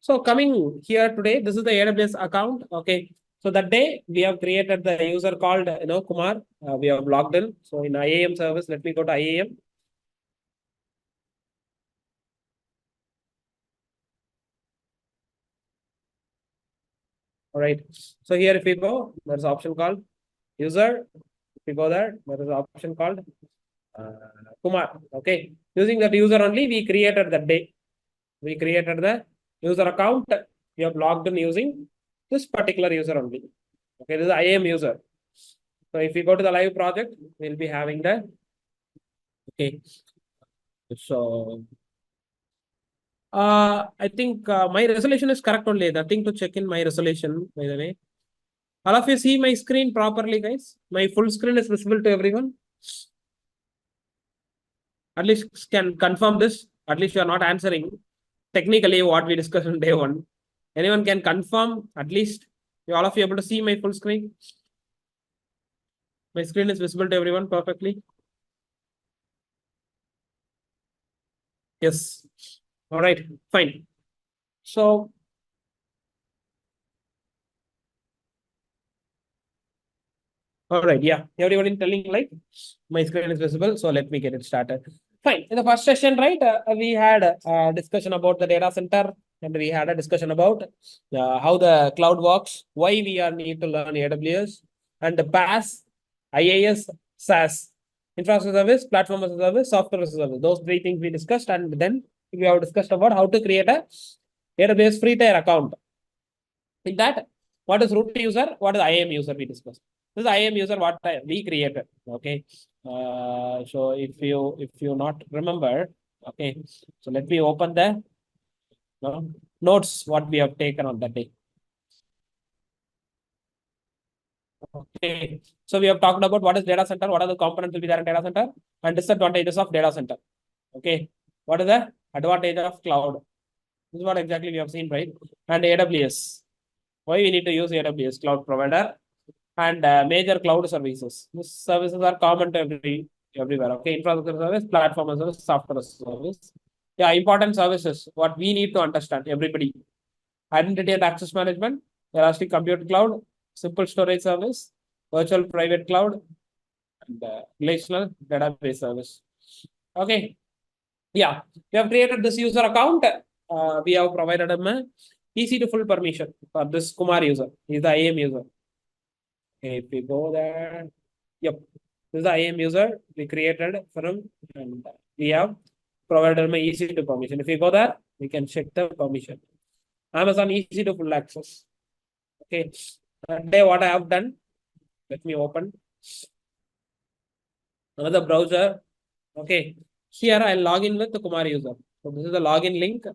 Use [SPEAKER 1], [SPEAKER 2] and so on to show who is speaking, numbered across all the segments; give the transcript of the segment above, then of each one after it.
[SPEAKER 1] So coming here today, this is the AWS account. Okay. So that day we have created the user called, Kumar. We have logged in. So in IAM service, let me go to IAM. All right. So here, if we go, there's an option called user. If we go there, there is an option called Kumar. Okay. Using that user only, we created that day. We created the user account. We have logged in using this particular user only. Okay, this is IAM user. So if we go to the live project, we'll be having the okay. So I think my resolution is correct only. Nothing to check in my resolution, by the way. All of you see my screen properly, guys. My full screen is visible to everyone. At least can confirm this. At least you are not answering technically what we discussed on day one. Anyone can confirm at least? You all of you able to see my full screen? My screen is visible to everyone perfectly. Yes. All right. Fine. So all right, yeah. Everybody telling like my screen is visible, so let me get it started. Fine. In the first session, right, we had a discussion about the data center, and we had a discussion about how the cloud works, why we are need to learn AWS, and the PaaS, IaaS, SaaS, infrastructure service, platform as a service, software as a service. Those three things we discussed, and then we have discussed about how to create a AWS free tier account. In that, what is root user? What is IAM user? We discussed. This is IAM user what we created. Okay. So if you not remember, okay. So let me open the notes what we have taken on that day. Okay. So we have talked about what is data center, what are the components will be there in data center, and disadvantages of data center. Okay. What is the advantage of cloud? This is what exactly we have seen, right? And AWS. Why we need to use AWS cloud provider and major cloud services. These services are common to everywhere. Okay, infrastructure service, platform as service, software service. Yeah, important services. What we need to understand, everybody. Identity and access management, elastic compute cloud, simple storage service, virtual private cloud, and relational database service. Okay. Yeah, we have created this user account. We have provided him a easy to full permission for this Kumar user. He's the IAM user. Okay, if we go there, yep, this is the IAM user we created for him, and we have provided him easy to permission. If we go there, we can check the permission. Amazon easy to full access. Okay, today what I have done, let me open another browser. Okay, here I'll log in with the Kumar user. So this is the login link.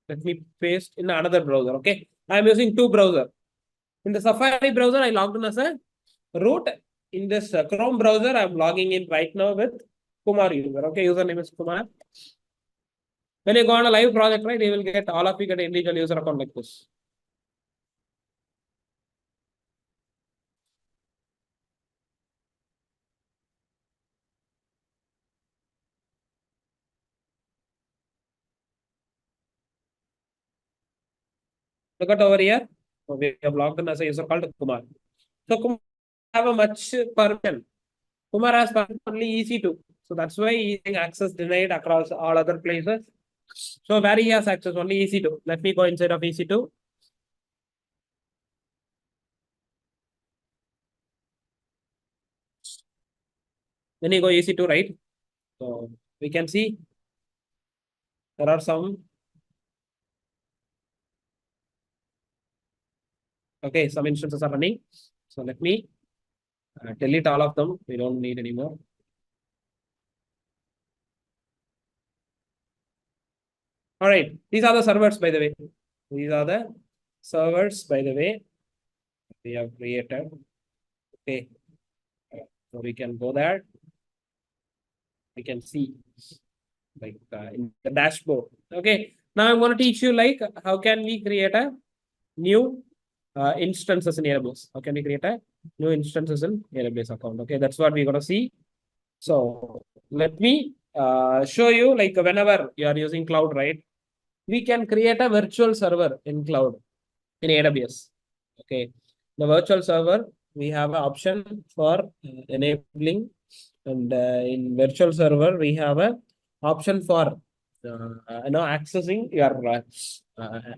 [SPEAKER 1] Let me paste in another browser. Okay, I'm using two browsers. In the Safari browser, I logged in as a root. In this Chrome browser, I'm logging in right now with Kumar user. Okay, username is Kumar. When you go on a live project, right, you will get all of you get an individual user account like this. Look at over here. So we have logged in as a user called Kumar. So Kumar have a much permission. Kumar has permission only EC2. So that's why he is access denied across all other places. So where he has access only EC2. Let me go inside of EC2. Then you go EC2, right? So we can see there are some. Okay, some instances are running. So let me delete all of them. We don't need anymore. All right, these are the servers, by the way. These are the servers, by the way, we have created. Okay, so we can go there. We can see like in the dashboard. Okay, now I'm going to teach you like how can we create a new instances in AWS. How can we create a new instances in AWS account? Okay, that's what we're going to see. So let me show you like whenever you are using cloud, right? We can create a virtual server in cloud in AWS. Okay, the virtual server we have an option for enabling, and in virtual server we have a option for accessing your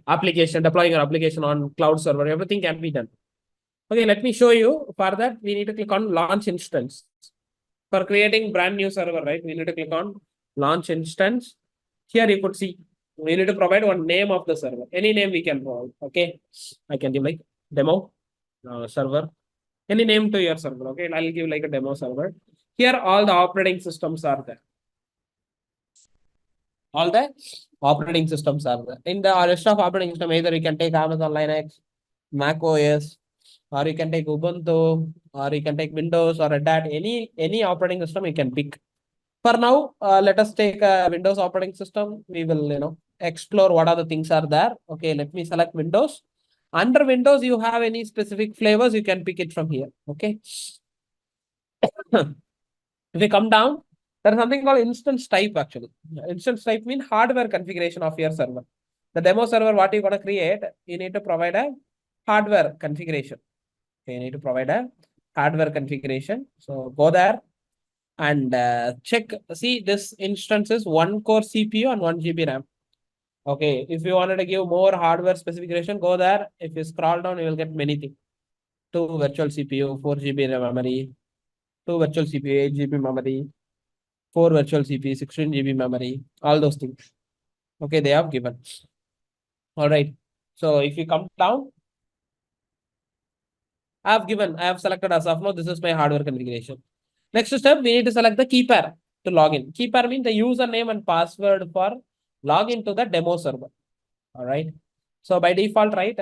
[SPEAKER 1] application, deploying your application on cloud server. Everything can be done. Okay, let me show you. For that, we need to click on launch instance. For creating brand new server, right? We need to click on launch instance. Here you could see we need to provide one name of the server. Any name we can provide. Okay, I can give like demo server. Any name to your server. Okay, I'll give like a demo server. Here, all the operating systems are there. All the operating systems are there. In the rest of operating system, either you can take Amazon Linux, Mac OS, or you can take Ubuntu, or you can take Windows or Red Hat. Any operating system you can pick. For now, let us take a Windows operating system. We will, explore what are the things are there. Okay, let me select Windows. Under Windows, you have any specific flavors, you can pick it from here. Okay. If we come down, there is something called instance type actually. Instance type means hardware configuration of your server. The demo server, what you're going to create, you need to provide a hardware configuration. Okay, you need to provide a hardware configuration. So go there and check. See, this instance is 1 core CPU and 1 GB RAM. Okay, if you wanted to give more hardware specification, go there. If you scroll down, you will get many things. 2 virtual CPU, 4 GB memory, 2 virtual CPU, 8 GB memory, 4 virtual CPU, 16 GB memory, all those things. Okay, they have given. All right. So if you come down, I have selected as of now, this is my hardware configuration. Next step, we need to select the key pair to login. Key pair means the username and password for login to the demo server. All right. So by default, right,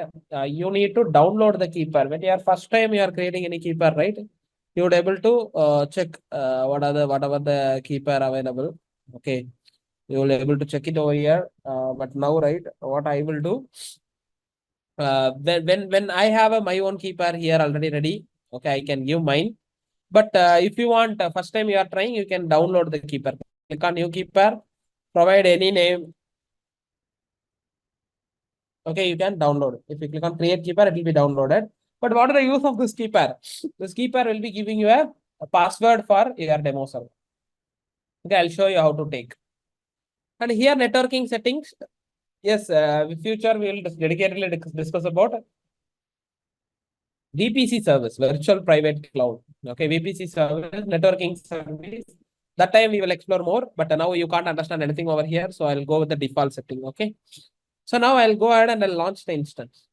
[SPEAKER 1] you need to download the key pair. When you are first time you are creating any key pair, right, you would able to check whatever the key pair available. Okay, you will able to check it over here. But now, right, what I will do, when I have my own key pair here already ready, okay, I can give mine. But if you want first time you are trying, you can download the key pair. Click on new key pair, provide any name. Okay, you can download. If you click on create key pair, it will be downloaded. But what are the use of this key pair? This key pair will be giving you a password for your demo server. Okay, I'll show you how to take. And here networking settings. Yes, in future we will dedicatedly discuss about VPC service, virtual private cloud. Okay, VPC service, networking service. That time we will explore more, but now you can't understand anything over here. So I'll go with the default setting. Okay. So now I'll go ahead and I'll launch the instance.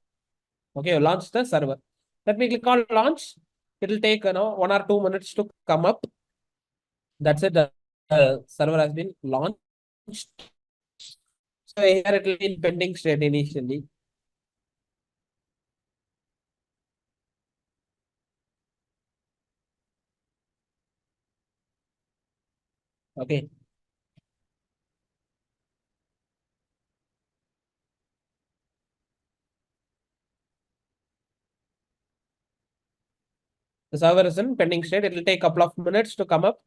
[SPEAKER 1] Okay, launch the server. Let me click on launch. It will take 1 or 2 minutes to come up. That's it. The server has been launched. So here it will be in pending state initially. Okay. The server is in pending state. It will take a couple of minutes to come up.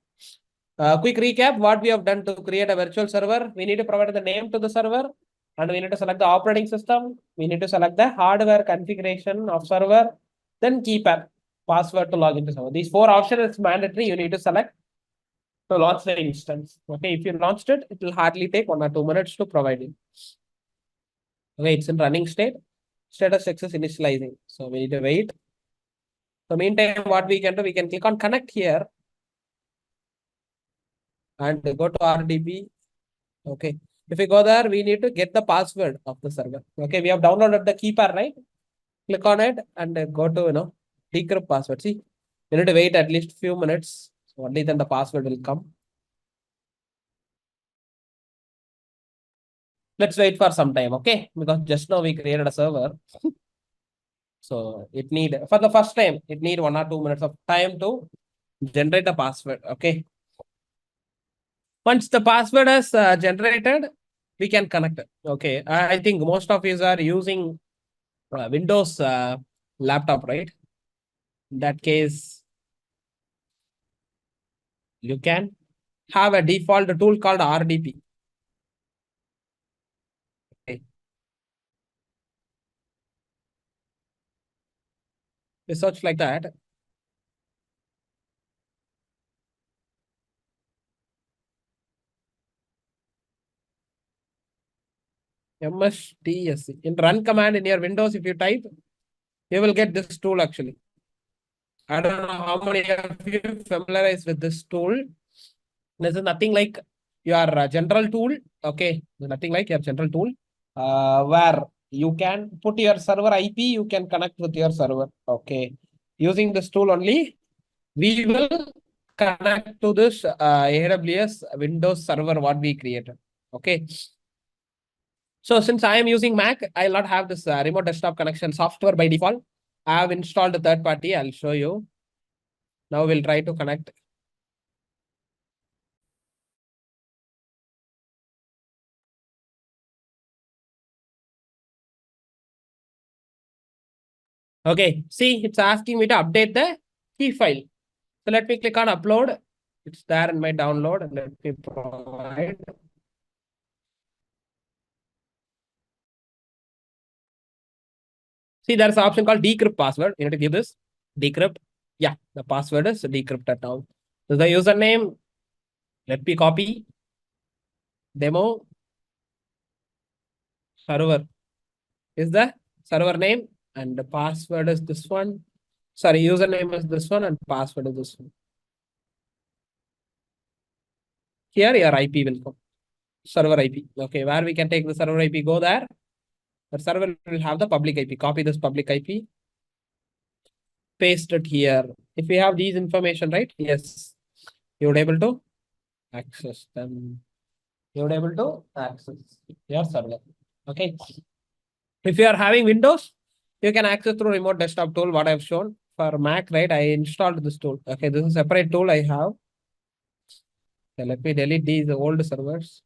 [SPEAKER 1] Quick recap, what we have done to create a virtual server. We need to provide the name to the server and we need to select the operating system. We need to select the hardware configuration of server, then key pair, password to log into server. These 4 options is mandatory. You need to select to launch the instance. Okay, if you launched it, it will hardly take 1 or 2 minutes to provide it. Okay, it's in running state. Status checks is initializing. So we need to wait. So meantime, what we can do, we can click on connect here and go to RDB. Okay. If we go there, we need to get the password of the server. Okay, we have downloaded the key pair, right? Click on it and go to decrypt password. See, you need to wait at least few minutes. So only then the password will come. Let's wait for some time, okay? Because just now we created a server. So it need for the first time, it need 1 or 2 minutes of time to generate the password. Okay. Once the password is generated, we can connect it. Okay. I think most of you are using Windows laptop, right? In that case, you can have a default tool called RDP. Okay. We search like that. MSTSC. In run command in your Windows, if you type, you will get this tool actually. I don't know how many of you familiarized with this tool. This is nothing like your general tool. Okay. Nothing like your general tool. Where you can put your server IP, you can connect with your server. Okay. Using this tool only, we will connect to this AWS Windows server what we created. Okay. So since I am using Mac, I'll not have this remote desktop connection software by default. I have installed a third party. I'll show you. Now we'll try to connect. Okay, see, it's asking me to update the key file. So let me click on upload. It's there in my download. Let me provide. See, there's an option called decrypt password. You need to give this decrypt. Yeah, the password is decrypted now. So the username, let me copy demo server is the server name and the password is this one. Sorry, username is this one and password is this one. Here your IP will come. Server IP. Okay, where we can take the server IP, go there. The server will have the public IP. Copy this public IP. Paste it here. If we have these information, right? Yes. You would able to access them. You would able to access your server. Okay. If you are having Windows, you can access through remote desktop tool, what I've shown. For Mac, right? I installed this tool. Okay, this is a separate tool I have. Okay, let me delete these old servers.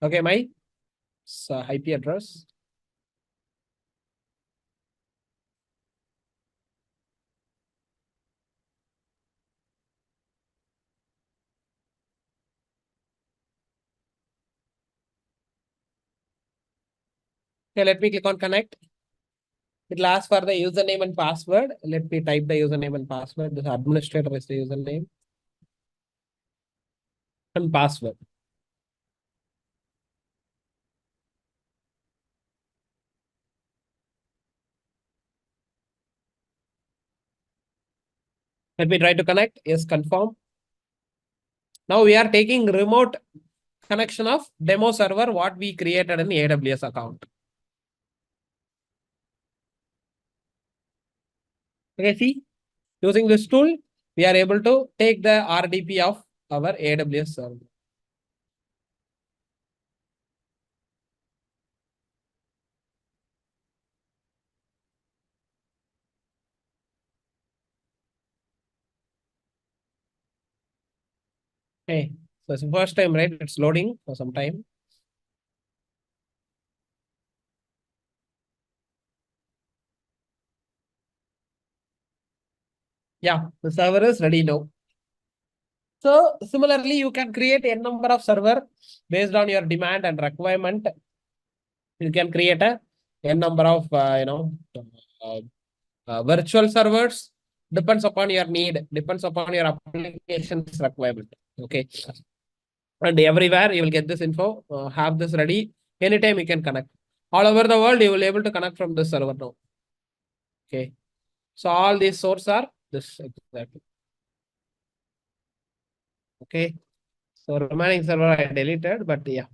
[SPEAKER 1] Okay, my IP address. Okay, let me click on connect. It will ask for the username and password. Let me type the username and password. This administrator is the username and password. Let me try to connect. Yes, confirm. Now we are taking remote connection of demo server, what we created in the AWS account. Okay, see, using this tool, we are able to take the RDP of our AWS server. Okay, so it's the first time, right? It's loading for some time. Yeah, the server is ready now. So similarly, you can create a number of server based on your demand and requirement. You can create a number of uh, virtual servers. Depends upon your need, depends upon your application's requirement. Okay, and everywhere you will get this info. Have this ready. Anytime you can connect. All over the world, you will be able to connect from this server now. Okay, so all these sources are this exactly. Okay, so remaining server I deleted, but yeah,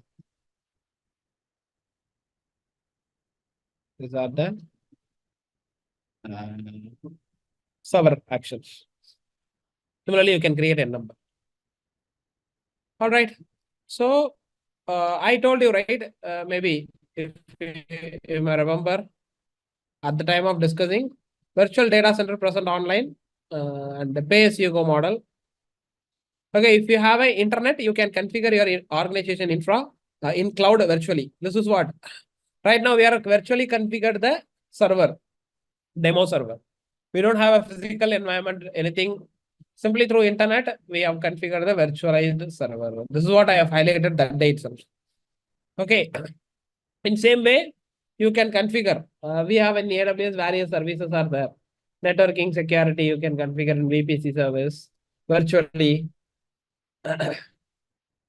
[SPEAKER 1] these are the server actions. Similarly, you can create a number. All right. So I told you, right? Maybe if you may remember at the time of discussing virtual data center present online and the pay-as-you-go model. Okay, if you have an internet, you can configure your organization infra in cloud virtually. This is what right now we are virtually configured the server, demo server. We don't have a physical environment, anything. Simply through internet, we have configured the virtualized server. This is what I have highlighted that day itself. Okay. In same way, you can configure. We have in AWS various services are there. Networking security, you can configure in VPC service virtually.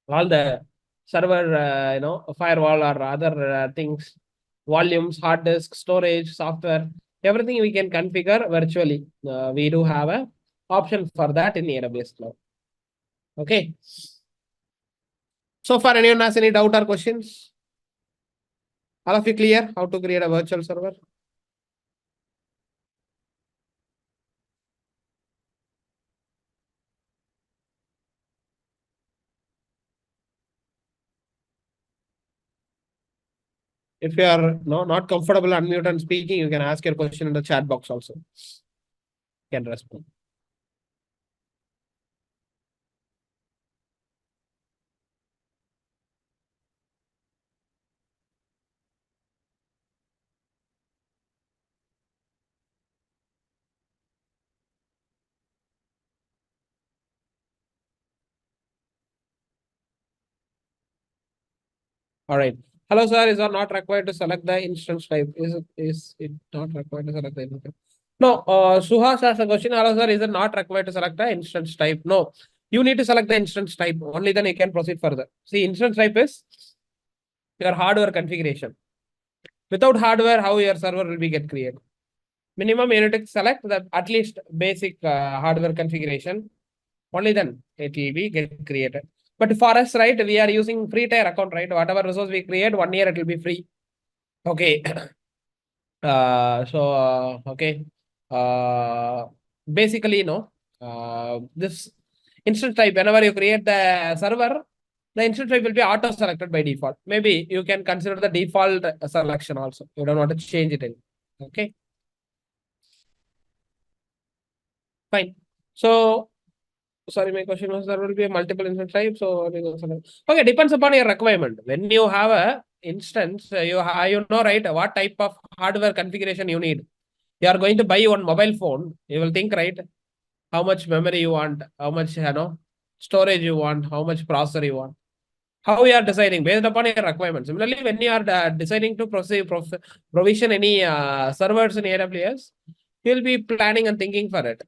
[SPEAKER 1] All the server, firewall or other things, volumes, hard disk, storage, software, everything we can configure virtually. We do have a option for that in AWS Cloud. Okay. So far, anyone has any doubt or questions? All of you clear how to create a virtual server? If you are not comfortable unmute and speaking, you can ask your question in the chat box also. You can respond. All right. Hello, sir. Is not required to select the instance type? Is it not required to select the instance type? No. Suhas has a question. Hello, sir. Is it not required to select the instance type? No. You need to select the instance type. Only then you can proceed further. See, instance type is your hardware configuration. Without hardware, how your server will be get created? Minimum you need to select the at least basic hardware configuration. Only then it will be get created. But for us, right, we are using free tier account, right? Whatever resource we create, 1 year it will be free. Okay. Okay. Basically, this instance type, whenever you create the server, the instance type will be auto selected by default. Maybe you can consider the default selection also. You don't want to change it in. Okay. Fine. So, sorry, my question was there will be a multiple instance type. So, okay, depends upon your requirement. When you have a instance, you know, right, what type of hardware configuration you need. You are going to buy one mobile phone. You will think, right, how much memory you want, how much, storage you want, how much processor you want. How you are deciding based upon your requirements. Similarly, when you are deciding to provision any servers in AWS, you'll be planning and thinking for it.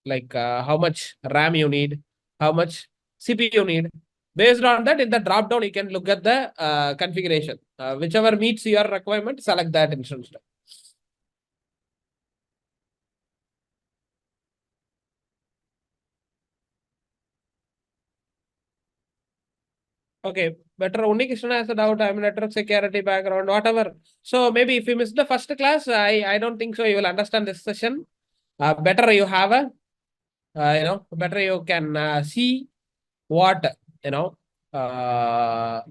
[SPEAKER 1] Like how much RAM you need, how much CPU you need. Based on that, in the drop down, you can look at the configuration. Whichever meets your requirement, select that instance. Okay, better only Krishna has a doubt. I'm network security background, whatever. So maybe if you missed the first class, I don't think so. You will understand this session. Better you have a, better you can see what, uh,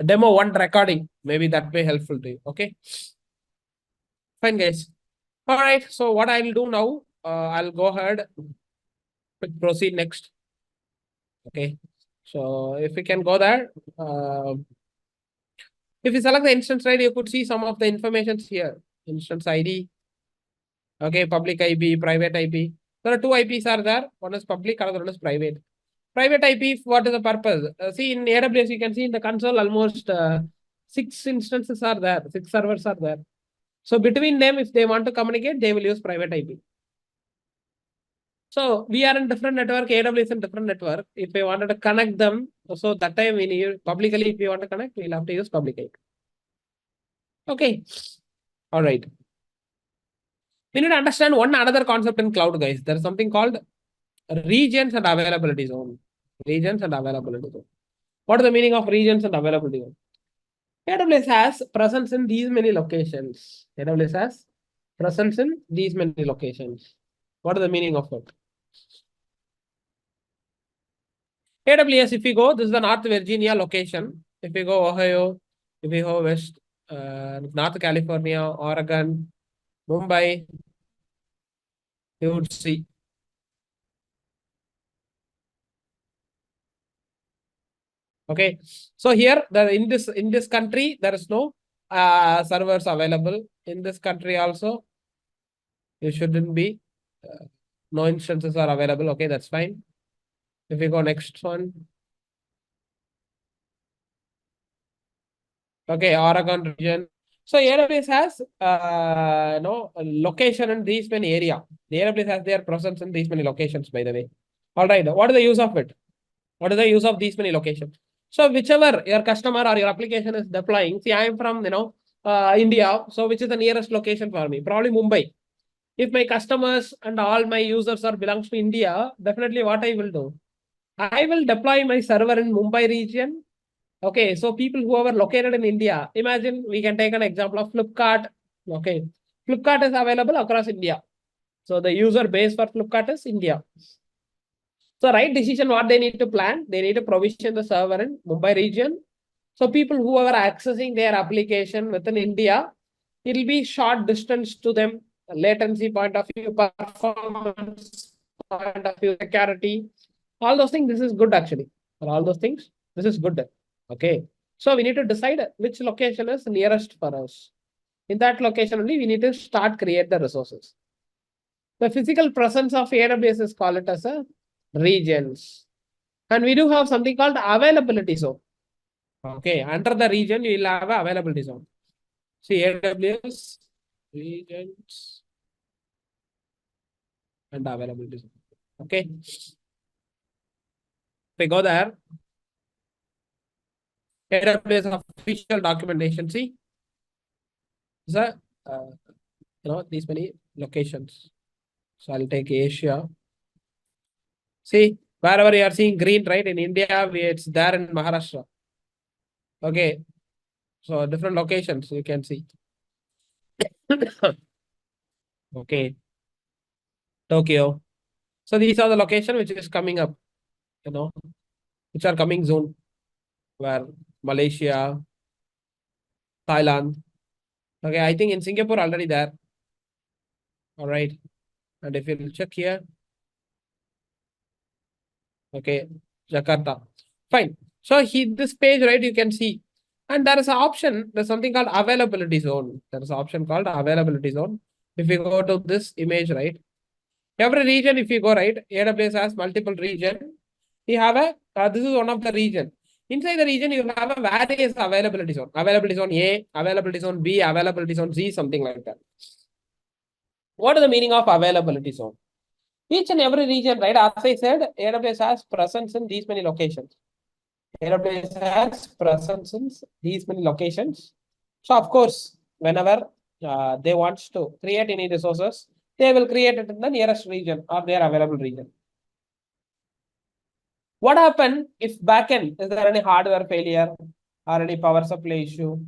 [SPEAKER 1] demo one recording. Maybe that may helpful to you. Okay. Fine, guys. All right. So what I'll do now, I'll go ahead, proceed next. Okay. So if we can go there, if you select the instance, right, you could see some of the informations here. Instance ID. Okay, public IP, private IP. There are two IPs are there. One is public, another one is private. Private IP, what is the purpose? See in AWS, you can see in the console almost 6 instances are there, 6 servers are there. So between them, if they want to communicate, they will use private IP. So we are in different network, AWS in different network. If we wanted to connect them, so that time we need publicly, if we want to connect, we'll have to use public IP. Okay. All right. We need to understand one another concept in cloud, guys. There is something called regions and availability zone. Regions and availability zone. What is the meaning of regions and availability zone? AWS has presence in these many locations. AWS has presence in these many locations. What is the meaning of it? AWS, if we go, this is the North Virginia location. If we go Ohio, if we go West, North California, Oregon, Mumbai, you would see. Okay, so here in this country there is no servers available. In this country also, you shouldn't be. No instances are available. Okay, that's fine. If we go next one. Okay, Oregon region. So AWS has location in these many area. The AWS has their presence in these many locations, by the way. All right. What is the use of it? What is the use of these many locations? So whichever your customer or your application is deploying, see, I am from India. So which is the nearest location for me? Probably Mumbai. If my customers and all my users are belongs to India, definitely what I will do? I will deploy my server in Mumbai region. Okay, so people who are located in India, imagine we can take an example of Flipkart. Okay, Flipkart is available across India. So the user base for Flipkart is India. So right decision, what they need to plan, they need to provision the server in Mumbai region. So people who are accessing their application within India, it will be short distance to them, latency point of view, performance point of view, security, all those things. This is good actually. For all those things, this is good. Okay. So we need to decide which location is nearest for us. In that location only, we need to start create the resources. The physical presence of AWS is called it as a regions. And we do have something called availability zone. Okay, under the region, you will have a availability zone. See, AWS, regions, and availability zone. Okay. If we go there, AWS official documentation, see, the, these many locations. So I'll take Asia. See, wherever you are seeing green, right? In India, it's there in Maharashtra. Okay. So different locations you can see. Okay. Tokyo. So these are the location which is coming up, which are coming soon, where Malaysia, Thailand. Okay, I think in Singapore already there. All right. And if you check here, okay, Jakarta. Fine. So this page, right, you can see. And there is an option, there's something called availability zone. There is an option called availability zone. If you go to this image, right, every region, if you go right, AWS has multiple region. You have this is one of the region. Inside the region, you have a various availability zone. Availability zone A, availability zone B, availability zone C, something like that. What is the meaning of availability zone? Each and every region, right? As I said, AWS has presence in these many locations. AWS has presence in these many locations. So, of course, whenever they want to create any resources, they will create it in the nearest region or their available region. What happened if backend, is there any hardware failure or any power supply issue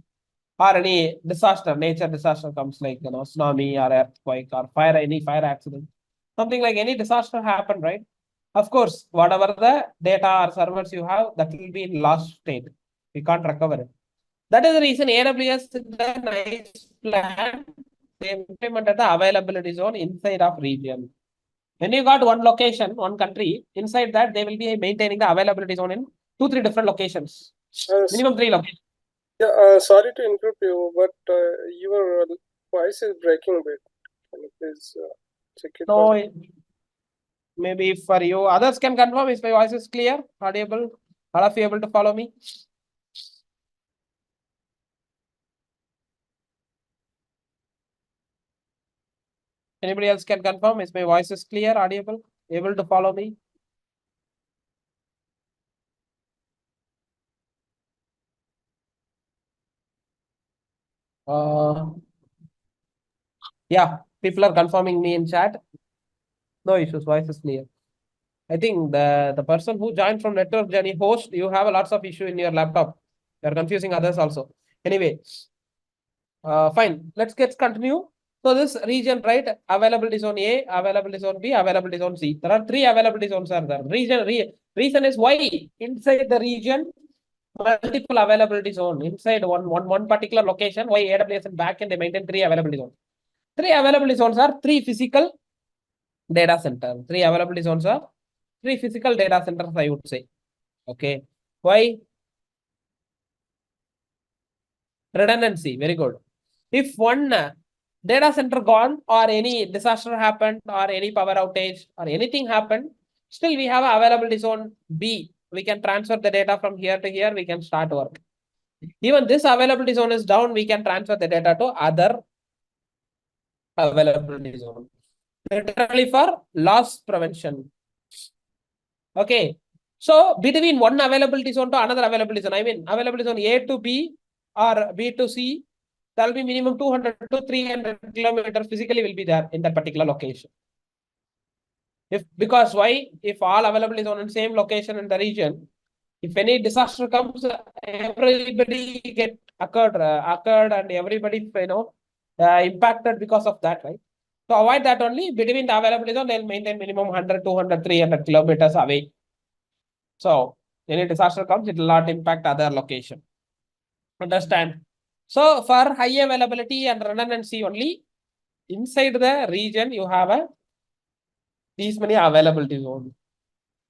[SPEAKER 1] or any disaster, nature disaster comes like, tsunami or earthquake or fire, any fire accident, something like any disaster happened, right? Of course, whatever the data or servers you have, that will be in lost state. We can't recover it. That is the reason AWS is the nice plan. They implemented the availability zone inside of region. When you got one location, one country, inside that they will be maintaining the availability zone in 2-3 different locations. Minimum 3 locations.
[SPEAKER 2] Yeah, sorry to interrupt you, but your voice is breaking a bit. Can you please check it?
[SPEAKER 1] No, maybe for you. Others can confirm if my voice is clear, audible. All of you able to follow me? Anybody else can confirm if my voice is clear, audible, able to follow me? Yeah, people are confirming me in chat. No issues, voice is clear. I think the person who joined from network journey host, you have a lots of issue in your laptop. You're confusing others also. Anyway, fine. Let's continue. So this region, right? Availability zone A, availability zone B, availability zone C. There are 3 availability zones are there. Reason is why inside the region, multiple availability zone inside one particular location. Why AWS and backend they maintain 3 availability zones. 3 availability zones are 3 physical data center. 3 availability zones are 3 physical data centers, I would say. Okay. Why? Redundancy. Very good. If one data center gone or any disaster happened or any power outage or anything happened, still we have availability zone B. We can transfer the data from here to here. We can start work. Even this availability zone is down. We can transfer the data to other availability zone. Literally for loss prevention. Okay. So between one availability zone to another availability zone, I mean availability zone A to B or B to C, there will be minimum 200 to 300 kilometers physically will be there in that particular location. Because why? If all availability is on the same location in the region, if any disaster comes, everybody get occurred and everybody impacted because of that, right? To avoid that only, between the availability zone, they'll maintain minimum 100, 200, 300 kilometers away. So any disaster comes, it will not impact other location. Understand? So for high availability and redundancy only, inside the region, you have these many availability zones.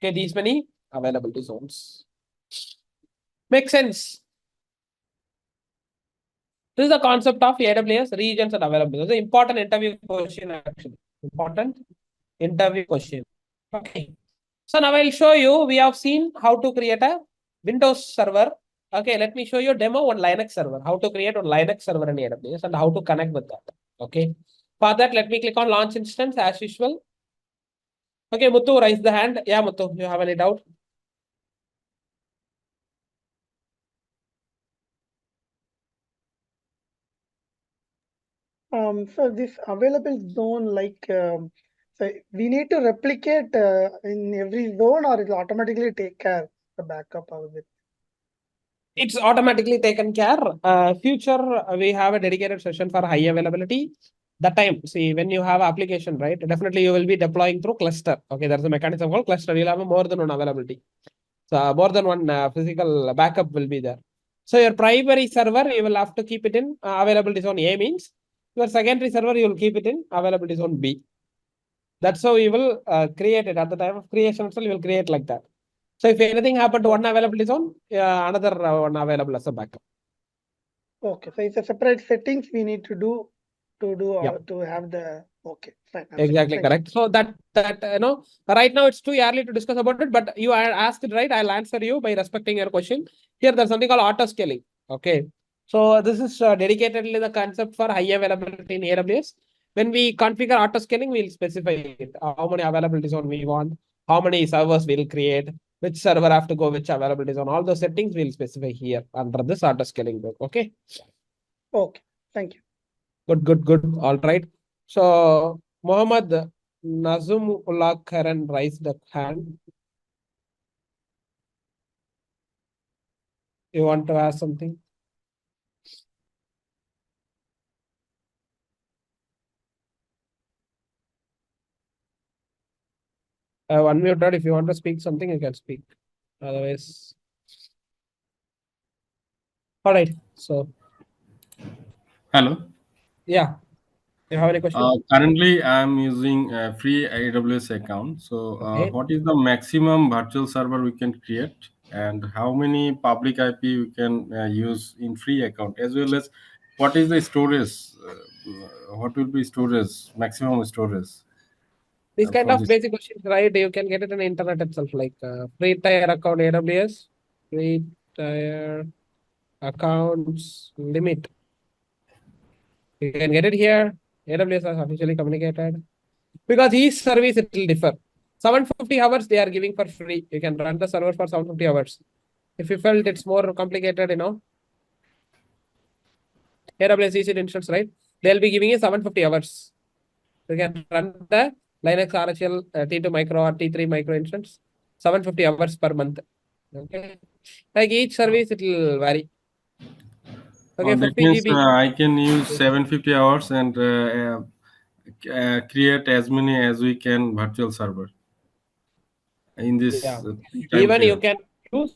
[SPEAKER 1] Okay, these many availability zones. Makes sense. This is the concept of AWS regions and availability. This is an important interview question actually. Important interview question. Okay. So now I'll show you, we have seen how to create a Windows server. Okay, let me show you a demo on Linux server, how to create one Linux server in AWS and how to connect with that. Okay. For that, let me click on launch instance as usual. Okay, Muthu, raise the hand. Yeah, Muthu, you have any doubt?
[SPEAKER 3] So this available zone, so we need to replicate in every zone, or it will automatically take care of the backup of it?
[SPEAKER 1] It's automatically taken care. Future, we have a dedicated session for high availability. That time, see, when you have application, right, definitely you will be deploying through cluster. Okay, there's a mechanism called cluster. You'll have more than one availability. So more than one physical backup will be there. So your primary server, you will have to keep it in availability zone A means. Your secondary server, you will keep it in availability zone B. That's how you will create it. At the time of creation, so you will create like that. So if anything happened to one availability zone, another one available as a backup.
[SPEAKER 3] Okay, so it's a separate settings we need to do
[SPEAKER 1] Yeah.
[SPEAKER 3] to have the fine.
[SPEAKER 1] Exactly correct. So that right now it's too early to discuss about it, but you asked it right. I'll answer you by respecting your question. Here there's something called auto scaling. Okay. So this is dedicatedly the concept for high availability in AWS. When we configure auto scaling, we'll specify it. How many availability zone we want, how many servers we'll create, which server have to go, which availability zone, all those settings we'll specify here under this auto scaling book. Okay.
[SPEAKER 3] Okay. Thank you.
[SPEAKER 1] Good. All right. So Mohammed Nazumullah Karen raised the hand. You want to ask something? Unmuted. If you want to speak something, you can speak. Otherwise, all right. So,
[SPEAKER 4] Hello.
[SPEAKER 1] yeah, you have any question?
[SPEAKER 4] Currently, I'm using a free AWS account. So,
[SPEAKER 1] Okay.
[SPEAKER 4] what is the maximum virtual server we can create, and how many public IP we can use in free account, as well as what is the storage? What will be storage, maximum storage
[SPEAKER 1] These kind
[SPEAKER 4] for
[SPEAKER 1] of
[SPEAKER 4] this?
[SPEAKER 1] basic questions, right? You can get it on the internet itself, like free tier account AWS, free tier accounts limit. You can get it here. AWS has officially communicated. Because each service it will differ. 750 hours they are giving for free. You can run the server for 750 hours. If you felt it's more complicated, AWS EC instance, right? They'll be giving you 750 hours. You can run the Linux RHL T2 micro or T3 micro instance, 750 hours per month. Okay. Like each service it will vary. Okay,
[SPEAKER 4] That
[SPEAKER 1] 50
[SPEAKER 4] means
[SPEAKER 1] GB.
[SPEAKER 4] I can use 750 hours and create as many as we can virtual server in this
[SPEAKER 1] Yeah.
[SPEAKER 4] time
[SPEAKER 1] Even you
[SPEAKER 4] period.
[SPEAKER 1] can use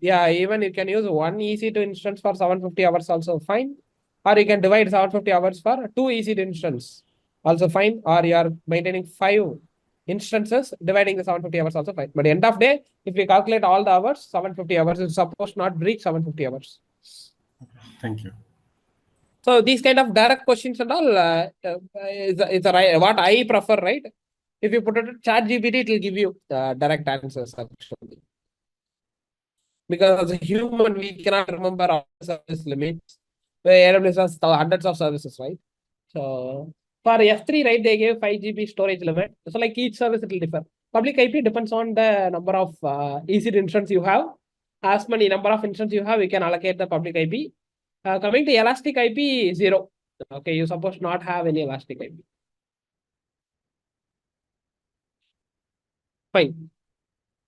[SPEAKER 1] even you can use one EC2 instance for 750 hours also fine. Or you can divide 750 hours for two EC2 instance also fine. Or you are maintaining 5 instances, dividing the 750 hours also fine. But end of day, if we calculate all the hours, 750 hours is supposed not breach 750 hours.
[SPEAKER 4] Thank you.
[SPEAKER 1] So these kind of direct questions and all is a right, what I prefer, right? If you put it in chat GPT, it will give you direct answers actually. Because as a human, we cannot remember all the service limits. Where AWS has hundreds of services, right? So for F3, right, they gave 5 GB storage limit. So like each service, it will differ. Public IP depends on the number of EC2 instance you have. As many number of instance you have, you can allocate the public IP. Coming to elastic IP, 0. Okay, you suppose not have any elastic IP. Fine.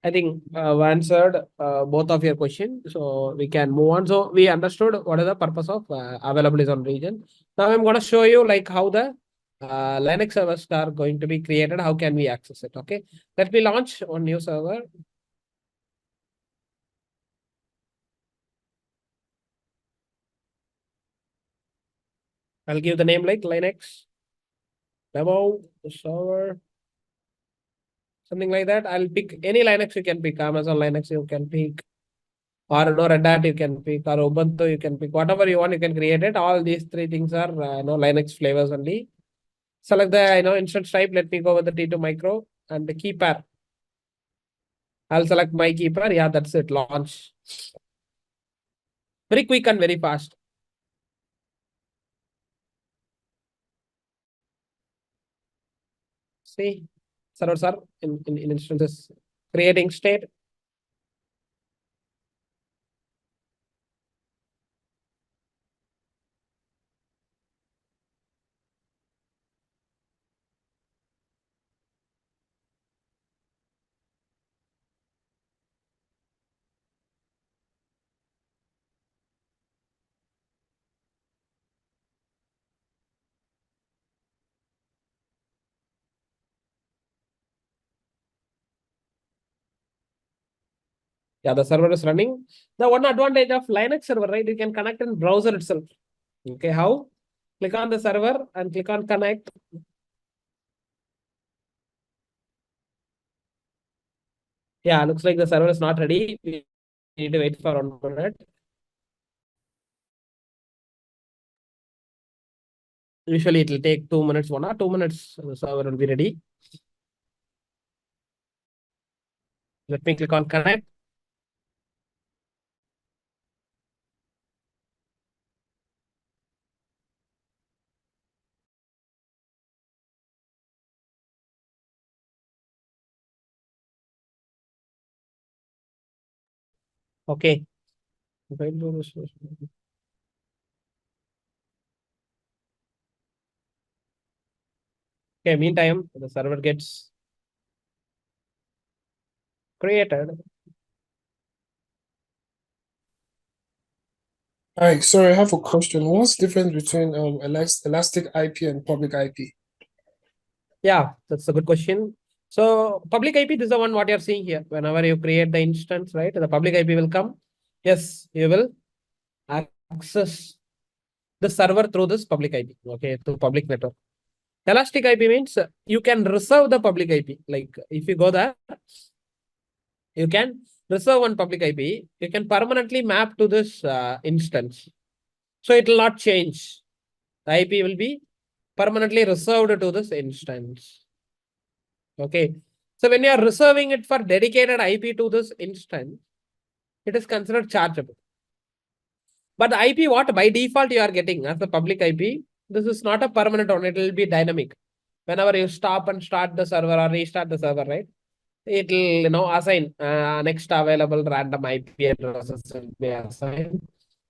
[SPEAKER 1] I think we answered both of your questions, so we can move on. So we understood what is the purpose of availability on region. Now I'm going to show you like how the Linux servers are going to be created. How can we access it? Okay, let me launch one new server. I'll give the name like Linux demo server, something like that. I'll pick any Linux you can pick. Amazon Linux you can pick, or no Red Hat you can pick, or Ubuntu you can pick. Whatever you want, you can create it. All these three things are Linux flavors only. Select the instance type. Let me go with the T2 micro and the key pair. I'll select my key pair. Yeah, that's it. Launch. Very quick and very fast. See, servers are in instances creating state. Yeah, the server is running. The one advantage of Linux server, right? You can connect in browser itself. Okay, how? Click on the server and click on connect. Yeah, looks like the server is not ready. We need to wait for 1 minute. Usually it will take 2 minutes, 1 or 2 minutes. The server will be ready. Let me click on connect. Okay. Okay, meantime, the server gets created.
[SPEAKER 2] Hi, sorry, I have a question. What's the difference between elastic IP and public IP?
[SPEAKER 1] Yeah, that's a good question. So public IP, this is the one what you're seeing here. Whenever you create the instance, right, the public IP will come. Yes, you will access the server through this public IP, okay, through public network. Elastic IP means you can reserve the public IP. Like if you go there, you can reserve one public IP. You can permanently map to this instance. So it will not change. The IP will be permanently reserved to this instance. Okay. So when you are reserving it for dedicated IP to this instance, it is considered chargeable. But the IP what by default you are getting as a public IP, this is not a permanent one. It will be dynamic. Whenever you stop and start the server or restart the server, right? It will assign next available random IP addresses will be assigned.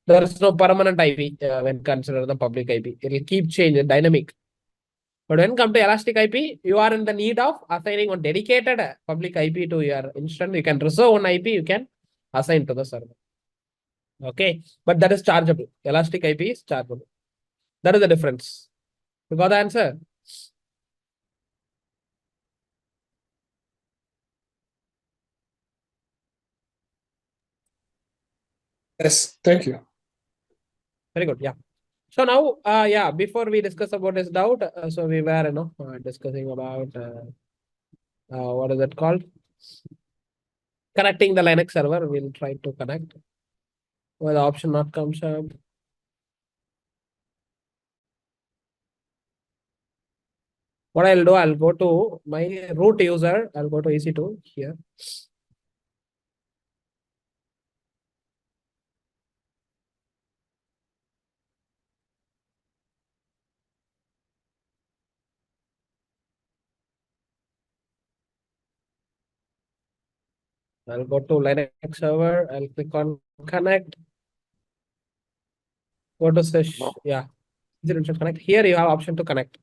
[SPEAKER 1] There is no permanent IP when considered the public IP. It will keep changing, dynamic. But when come to elastic IP, you are in the need of assigning one dedicated public IP to your instance. You can reserve one IP, you can assign to the server. Okay, but that is chargeable. Elastic IP is chargeable. That is the difference. You got the answer?
[SPEAKER 2] Yes, thank you.
[SPEAKER 1] Very good. Yeah. So now, yeah, before we discuss about this doubt, so we were, discussing about what is it called? Connecting the Linux server. We'll try to connect. Well, the option not comes up. What I'll do, I'll go to my root user. I'll go to EC2 here. I'll go to Linux server. I'll click on connect. Go to session. Yeah. Connect. Here you have option to connect.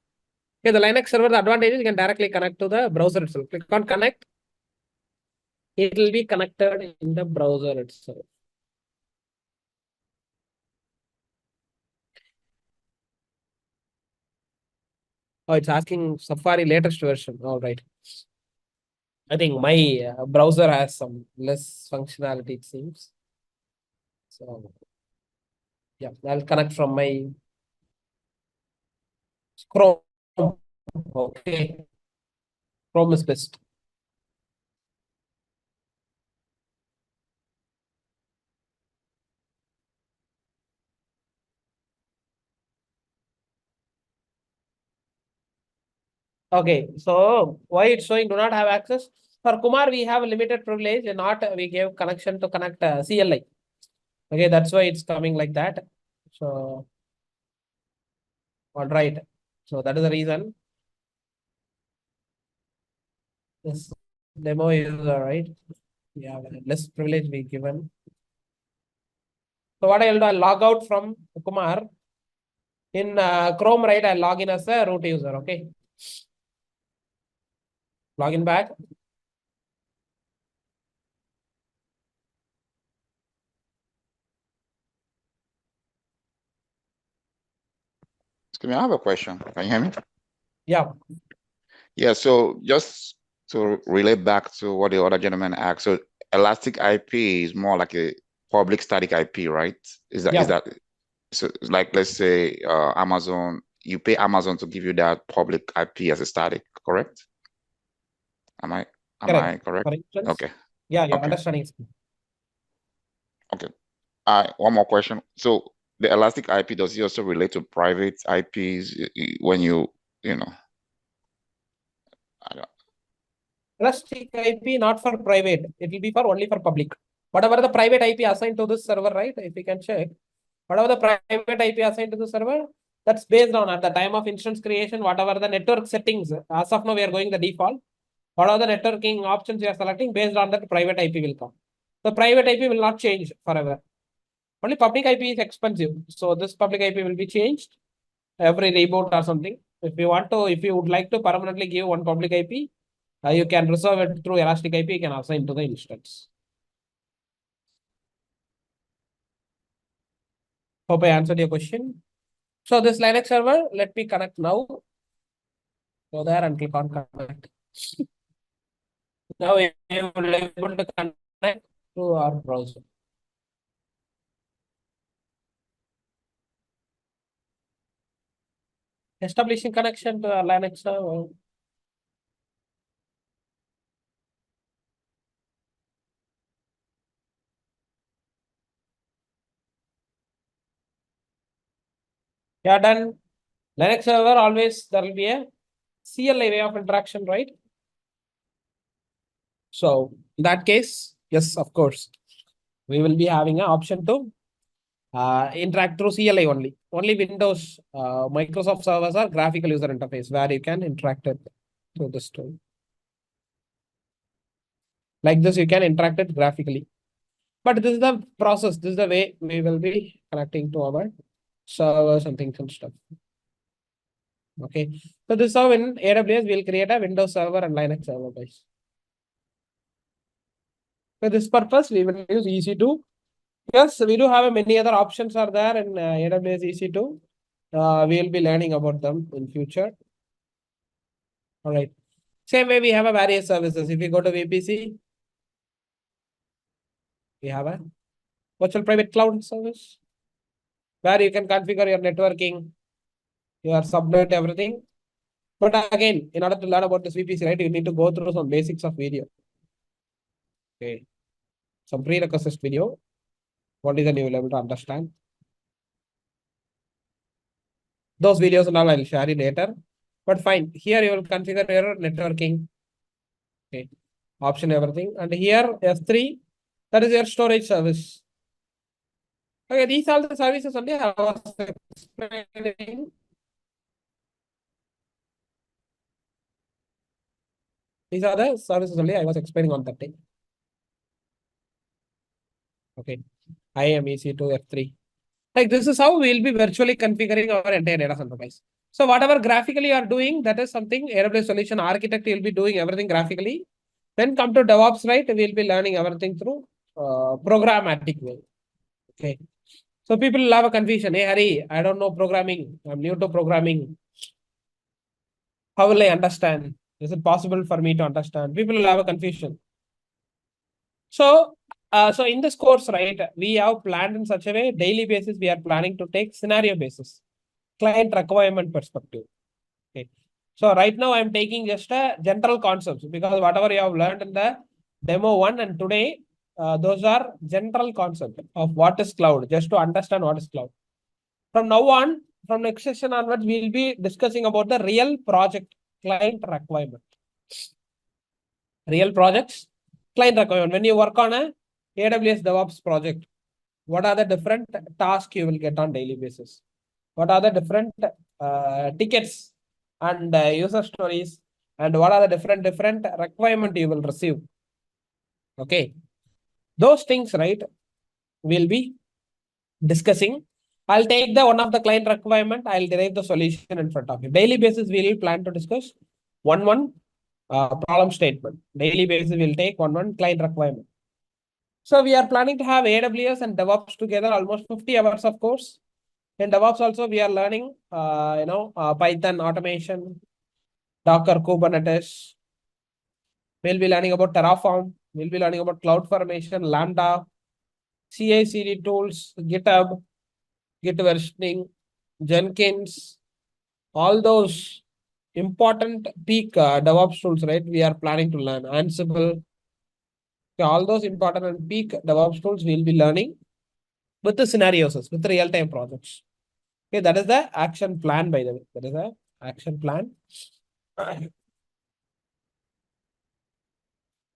[SPEAKER 1] Okay, the Linux server, the advantage is you can directly connect to the browser itself. Click on connect. It will be connected in the browser itself. Oh, it's asking Safari latest version. All right. I think my browser has some less functionality, it seems. So, yeah, I'll connect from my Chrome. Okay. Chrome is best. Okay, so why it's showing do not have access? For Kumar, we have a limited privilege and not we gave connection to connect CLI. Okay, that's why it's coming like that. So, all right. So that is the reason. This demo user, right? Yeah, less privilege we given. So what I'll do, I'll log out from Kumar. In Chrome, right? I'll log in as a root user. Okay. Login back.
[SPEAKER 5] Excuse me, I have a question. Can you hear me?
[SPEAKER 1] Yeah.
[SPEAKER 5] Yeah, so just to relate back to what the other gentleman asked, so Elastic IP is more like a public static IP, right? Is
[SPEAKER 1] Yeah.
[SPEAKER 5] that so it's like, let's say Amazon, you pay Amazon to give you that public IP as a static, correct? Am I correct?
[SPEAKER 1] For instance,
[SPEAKER 5] Okay.
[SPEAKER 1] yeah, your
[SPEAKER 5] Okay.
[SPEAKER 1] understanding is
[SPEAKER 5] Okay. One more question. So the Elastic IP, does it also relate to private IPs when you know? I don't.
[SPEAKER 1] Elastic IP not for private. It will be for only for public. Whatever the private IP assigned to this server, right? If you can check, whatever the private IP assigned to the server, that's based on at the time of instance creation, whatever the network settings. As of now, we are going the default. Whatever the networking options you are selecting, based on that private IP will come. The private IP will not change forever. Only public IP is expensive. So this public IP will be changed every reboot or something. If you would like to permanently give one public IP, you can reserve it through Elastic IP, you can assign to the instance. Hope I answered your question. So this Linux server, let me connect now. Go there and click on connect. Now we will be able to connect to our browser. Establishing connection to our Linux server. Yeah, done. Linux server, always there will be a CLI way of interaction, right? So in that case, yes, of course, we will be having an option to interact through CLI only. Only Windows, Microsoft servers are graphical user interface where you can interact it through this tool. Like this, you can interact it graphically. But this is the process. This is the way we will be connecting to our servers and things and stuff. Okay. So this is how in AWS we'll create a Windows server and Linux server, guys. For this purpose, we will use EC2. Yes, we do have many other options are there in AWS EC2. We will be learning about them in future. All right. Same way we have a various services. If you go to VPC, we have a virtual private cloud service where you can configure your networking, your subnet, everything. But again, in order to learn about this VPC, right, you need to go through some basics of video. Okay. Some prerequisite video. What is it you will be able to understand? Those videos and all I'll share you later. But fine, here you will configure your networking. Okay, option everything. And here S3, that is your storage service. Okay, these are the services only I was explaining. These are the services only I was explaining on that day. Okay, IAM EC2 F3. Like this is how we'll be virtually configuring our entire data center, guys. So whatever graphically you are doing, that is something AWS solution architect will be doing everything graphically. Then come to DevOps, right? We'll be learning everything through programmatic way. Okay. So people will have a confusion. Hey, Hari, I don't know programming. I'm new to programming. How will I understand? Is it possible for me to understand? People will have a confusion. So, so in this course, right, we have planned in such a way, daily basis, we are planning to take scenario basis, client requirement perspective. Okay. So right now I'm taking just a general concepts because whatever you have learned in the demo 1 and today, those are general concept of what is cloud, just to understand what is cloud. From now on, from next session onwards, we'll be discussing about the real project client requirement. Real projects, client requirement. When you work on a AWS DevOps project, what are the different tasks you will get on daily basis? What are the different tickets and user stories? And what are the different requirement you will receive? Okay. Those things, right, we'll be discussing. I'll take the one of the client requirement. I'll derive the solution in front of you. Daily basis, we'll plan to discuss one problem statement. Daily basis, we'll take one client requirement. So we are planning to have AWS and DevOps together, almost 50 hours of course. In DevOps also, we are learning, Python automation, Docker, Kubernetes. We'll be learning about Terraform. We'll be learning about CloudFormation, Lambda, CI/CD tools, GitHub, Git versioning, Jenkins, all those important peak DevOps tools, right? We are planning to learn Ansible. Okay, all those important and peak DevOps tools we'll be learning with the scenarios, with the real-time projects. Okay, that is the action plan, by the way. That is the action plan.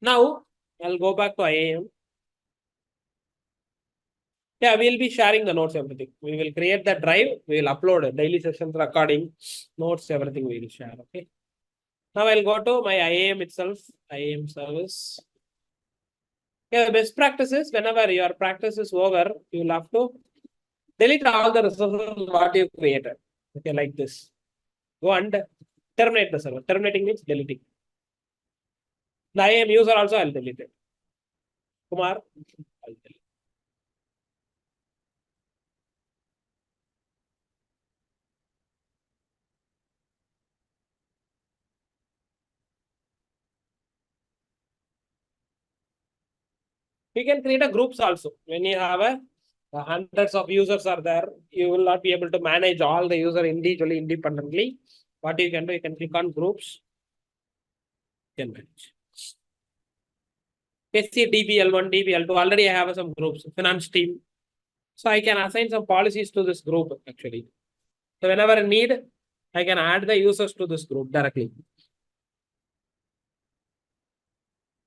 [SPEAKER 1] Now, I'll go back to IAM. Yeah, we'll be sharing the notes, everything. We will create the drive. We will upload daily sessions recording, notes, everything we will share. Okay. Now I'll go to my IAM itself, IAM service. Okay, the best practices, whenever your practice is over, you will have to delete all the resources what you created. Okay, like this. Go and terminate the server. Terminating means deleting. The IAM user also I'll delete it. Kumar, I'll delete. We can create a groups also. When you have hundreds of users are there, you will not be able to manage all the user individually, independently. What you can do, you can click on groups. You can manage. SC, DBL1, DBL2. Already I have some groups, finance team. So I can assign some policies to this group actually. So whenever I need, I can add the users to this group directly.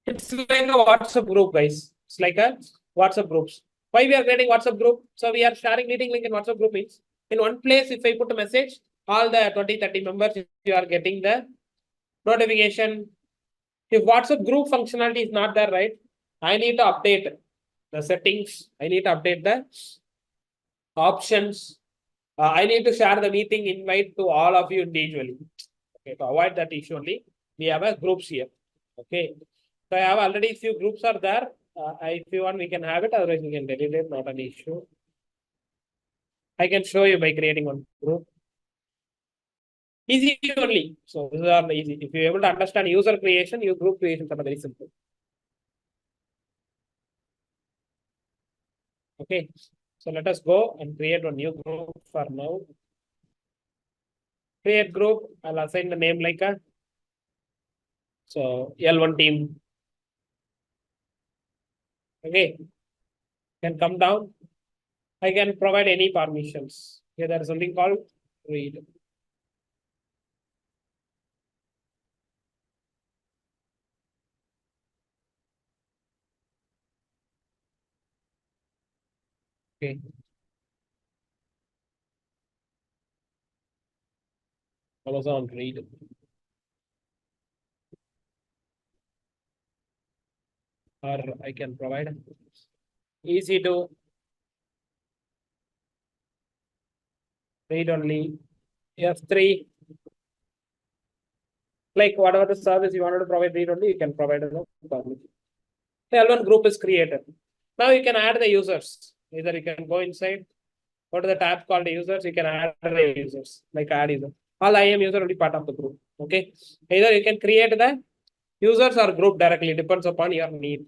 [SPEAKER 1] It's like a WhatsApp group, guys. It's like a WhatsApp groups. Why we are creating WhatsApp group? So we are sharing meeting link in WhatsApp group means in one place, if I put a message, all the 20, 30 members, you are getting the notification. If WhatsApp group functionality is not there, right? I need to update the settings. I need to update the options. I need to share the meeting invite to all of you individually. Okay, to avoid that issue only, we have a groups here. Okay. So I have already few groups are there. If you want, we can have it. Otherwise, we can delete it. Not an issue. I can show you by creating one group. Easy only. So these are easy. If you're able to understand user creation, your group creations are very simple. Okay. So let us go and create a new group for now. Create group. I'll assign the name like a. So L1 team. Okay. Can come down. I can provide any permissions. Okay, there is something called read. Okay. Amazon read. Or I can provide easy to read only. F3. Like whatever the service you wanted to provide read only, you can provide no problem. The L1 group is created. Now you can add the users. Either you can go inside, go to the tab called users, you can add the users, like add user. All IAM user will be part of the group. Okay. Either you can create the users or group directly, depends upon your need.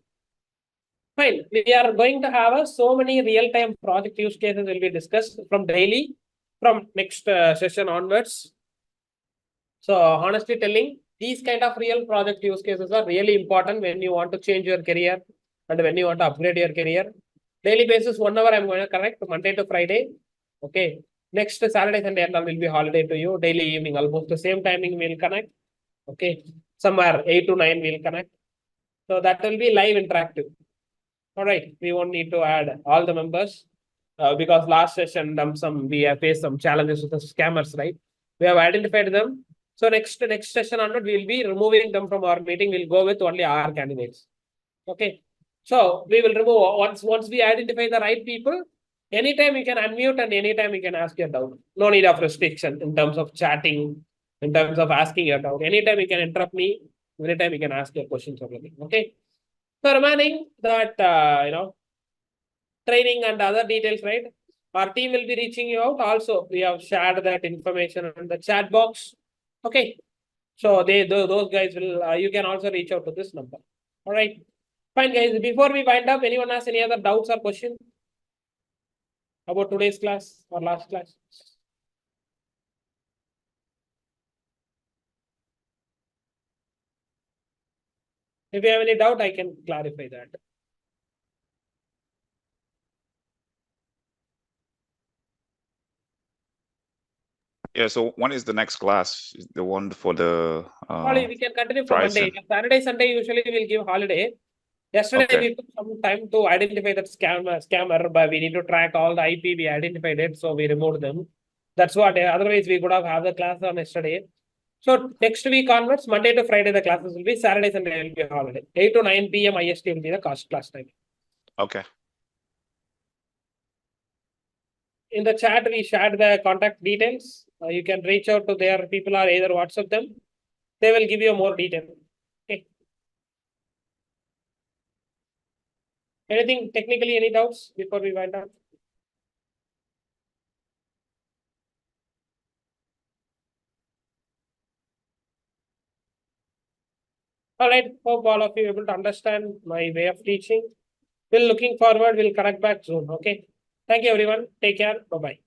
[SPEAKER 1] Fine. We are going to have so many real-time project use cases will be discussed from daily, from next session onwards. So honestly telling, these kind of real project use cases are really important when you want to change your career and when you want to upgrade your career. Daily basis, 1 hour I'm going to connect Monday to Friday. Okay. Next Saturday, Sunday will be holiday to you. Daily evening, almost the same timing we'll connect. Okay. Somewhere 8 to 9 we'll connect. So that will be live interactive. All right. We won't need to add all the members because last session we have faced some challenges with the scammers, right? We have identified them. So next session onward, we'll be removing them from our meeting. We'll go with only our candidates. Okay. So we will remove once we identify the right people. Anytime you can unmute and anytime you can ask your doubt. No need of restriction in terms of chatting, in terms of asking your doubt. Anytime you can interrupt me. Anytime you can ask your questions or anything. Okay. So remaining that training and other details, right? Our team will be reaching you out. Also, we have shared that information in the chat box. Okay. So those guys will, you can also reach out to this number. All right. Fine, guys. Before we wind up, anyone has any other doubts or questions about today's class or last class? If you have any doubt, I can clarify that.
[SPEAKER 5] Yeah, so when is the next class? The one for the
[SPEAKER 1] Probably we can continue from
[SPEAKER 5] Bryson.
[SPEAKER 1] Monday. Saturday, Sunday usually we'll give holiday. Yesterday
[SPEAKER 5] Okay.
[SPEAKER 1] we took some time to identify that scammer, but we need to track all the IP. We identified it, so we removed them. That's what. Otherwise, we could have the class on yesterday. So next week onwards, Monday to Friday, the classes will be. Saturday, Sunday will be holiday. 8 to 9 PM IST will be the class time.
[SPEAKER 5] Okay.
[SPEAKER 1] In the chat, we shared the contact details. You can reach out to their people or either WhatsApp them. They will give you more detail. Okay. Anything technically, any doubts before we wind up? All right. Hope all of you are able to understand my way of teaching. We're looking forward. We'll connect back soon. Okay. Thank you, everyone. Take care. Bye-bye.